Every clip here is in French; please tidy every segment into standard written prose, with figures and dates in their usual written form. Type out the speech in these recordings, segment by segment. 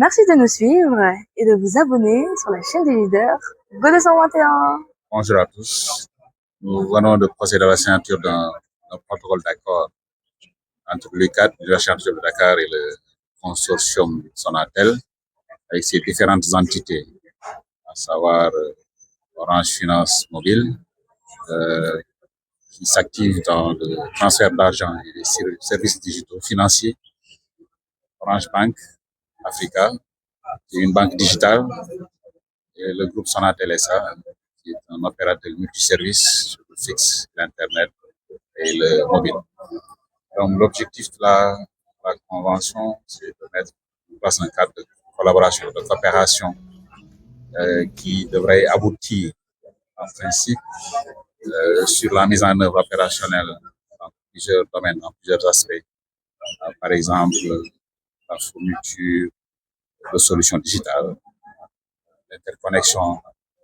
Merci de nous suivre et de vous abonner sur la chaîne des leaders Go 221. Bonjour à tous. Nous venons de procéder à la signature d'un protocole d'accord entre l'UCAD, l'Université de Dakar et le consortium Sonatel avec ses différentes entités, à savoir Orange Finance Mobile, qui s'active dans le transfert d'argent et les services digitaux financiers, Orange Bank Africa, qui est une banque digitale, et le groupe Sonatel SA, qui est un opérateur multiservice sur le fixe, l'Internet et le mobile. Donc, l'objectif de la convention, c'est de mettre en place un cadre de collaboration, de coopération qui devrait aboutir en principe sur la mise en œuvre opérationnelle dans plusieurs domaines, dans plusieurs aspects. Par exemple, la fourniture de solutions digitales, l'interconnexion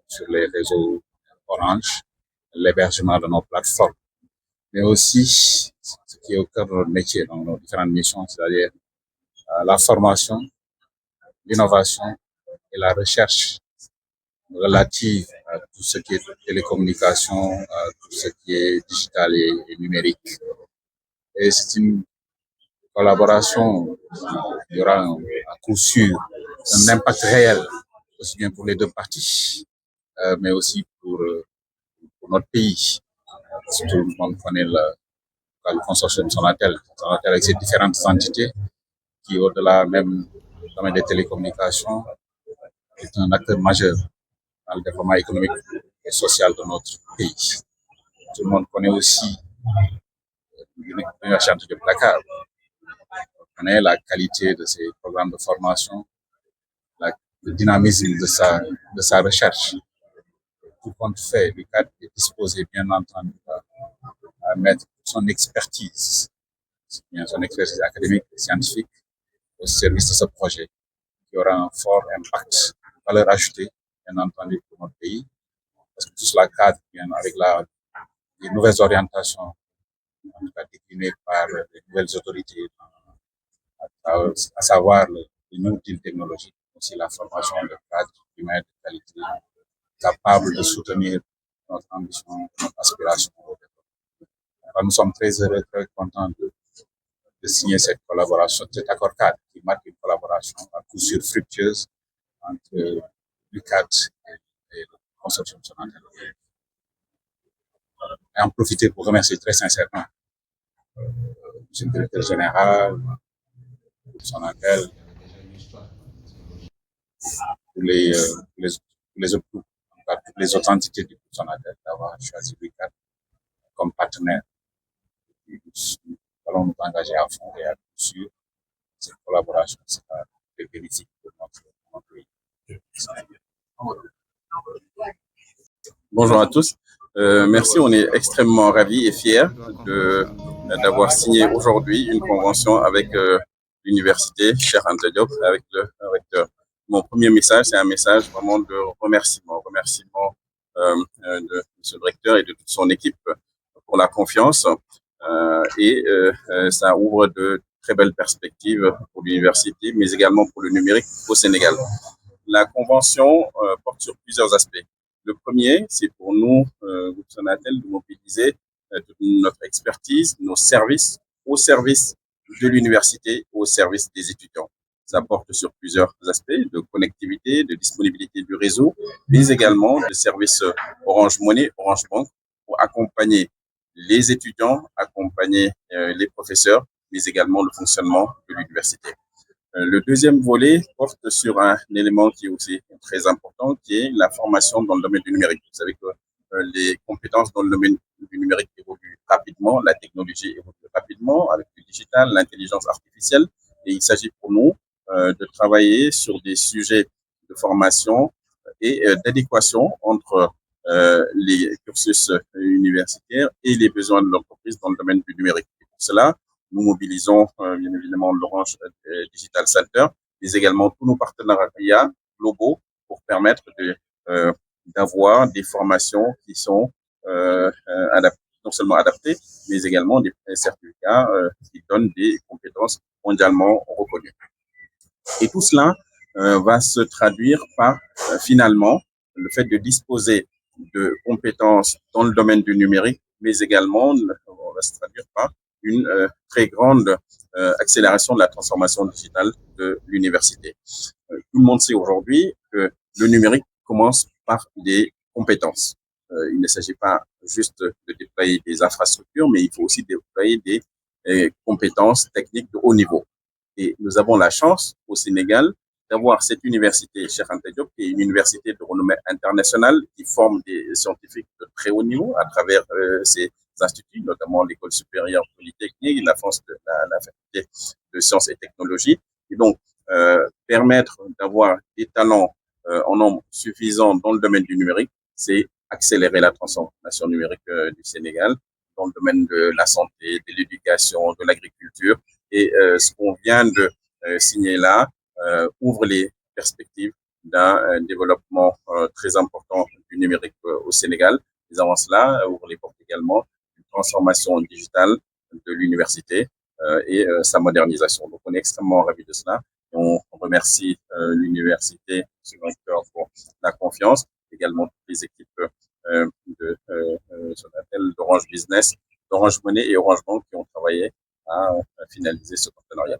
sur les réseaux Orange, l'hébergement de nos plateformes, mais aussi ce qui est au cœur de notre métier dans nos différentes missions, c'est-à-dire la formation, l'innovation et la recherche relative à tout ce qui est télécommunication, à tout ce qui est digital et numérique. Et c'est une collaboration qui aura à coup sûr un impact réel, aussi bien pour les deux parties, mais aussi pour notre pays. Tout le monde connaît le consortium Sonatel avec ses différentes entités qui, au-delà même du domaine des télécommunications, est un acteur majeur dans le développement économique et social de notre pays. Tout le monde connaît aussi l'Université de Dakar. On connaît la qualité de ses programmes de formation, le dynamisme de sa recherche. Tout compte fait, le cadre est disposé, bien entendu, à mettre son expertise académique et scientifique au service de ce projet qui aura un fort impact, valeur ajoutée, bien entendu, pour notre pays, parce que tout cela cadre bien avec les nouvelles orientations, en tout cas déclinées par les nouvelles autorités, à savoir les nouveaux deals technologiques, aussi la formation de cadres humains de qualité, capables de soutenir notre ambition, notre aspiration au développement. Alors, nous sommes très heureux, très contents de signer cette collaboration, cet accord cadre qui marque une collaboration à coup sûr fructueuse entre l'UCAD et le consortium Sonatel. Et en profiter pour remercier très sincèrement le directeur général, Sonatel, tous les autres entités du groupe Sonatel d'avoir choisi l'UCAD comme partenaire. Nous allons nous engager à fond et à coup sûr cette collaboration sera très bénéfique pour notre pays. Bonjour à tous. Merci, on est extrêmement ravis et fiers d'avoir signé aujourd'hui une convention avec l'université Cheikh Anta Diop, avec le recteur. Mon premier message, c'est un message vraiment de remerciement de M. le recteur et de toute son équipe pour la confiance. Ça ouvre de très belles perspectives pour l'université, mais également pour le numérique au Sénégal. La convention porte sur plusieurs aspects. Le premier, c'est pour nous, groupe Sonatel, de mobiliser toute notre expertise, nos services, au service de l'université, au service des étudiants. Ça porte sur plusieurs aspects de connectivité, de disponibilité du réseau, mais également de services Orange Money, Orange Bank, pour accompagner les étudiants, accompagner les professeurs, mais également le fonctionnement de l'université. Le deuxième volet porte sur un élément qui est aussi très important, qui est la formation dans le domaine du numérique. Vous savez que les compétences dans le domaine du numérique évoluent rapidement, la technologie évolue rapidement avec le digital, l'intelligence artificielle, et il s'agit pour nous de travailler sur des sujets de formation et d'adéquation entre les cursus universitaires et les besoins de l'entreprise dans le domaine du numérique. Et pour cela, nous mobilisons bien évidemment l'Orange Digital Center, mais également tous nos partenariats globaux pour permettre d'avoir des formations qui sont non seulement adaptées, mais également des certificats qui donnent des compétences mondialement reconnues. Et tout cela va se traduire par finalement le fait de disposer de compétences dans le domaine du numérique, mais également va se traduire par une très grande accélération de la transformation digitale de l'université. Tout le monde sait aujourd'hui que le numérique commence par des compétences. Il ne s'agit pas juste de déployer des infrastructures, mais il faut aussi déployer des compétences techniques de haut niveau. Et nous avons la chance au Sénégal d'avoir cette université, Cheikh Anta Diop, qui est une université de renommée internationale qui forme des scientifiques de très haut niveau à travers ses instituts, notamment l'École supérieure polytechnique, la faculté de sciences et technologies. Et donc, permettre d'avoir des talents en nombre suffisant dans le domaine du numérique, c'est accélérer la transformation numérique du Sénégal dans le domaine de la santé, de l'éducation, de l'agriculture. Et ce qu'on vient de signer là ouvre les perspectives d'un développement très important du numérique au Sénégal. Les avances-là ouvrent les portes également d'une transformation digitale de l'université et sa modernisation. Donc, on est extrêmement ravis de cela. On remercie l'université, M. le recteur, pour la confiance, également toutes les équipes d'Orange Business, d'Orange Money et Orange Bank qui ont travaillé à finaliser ce partenariat.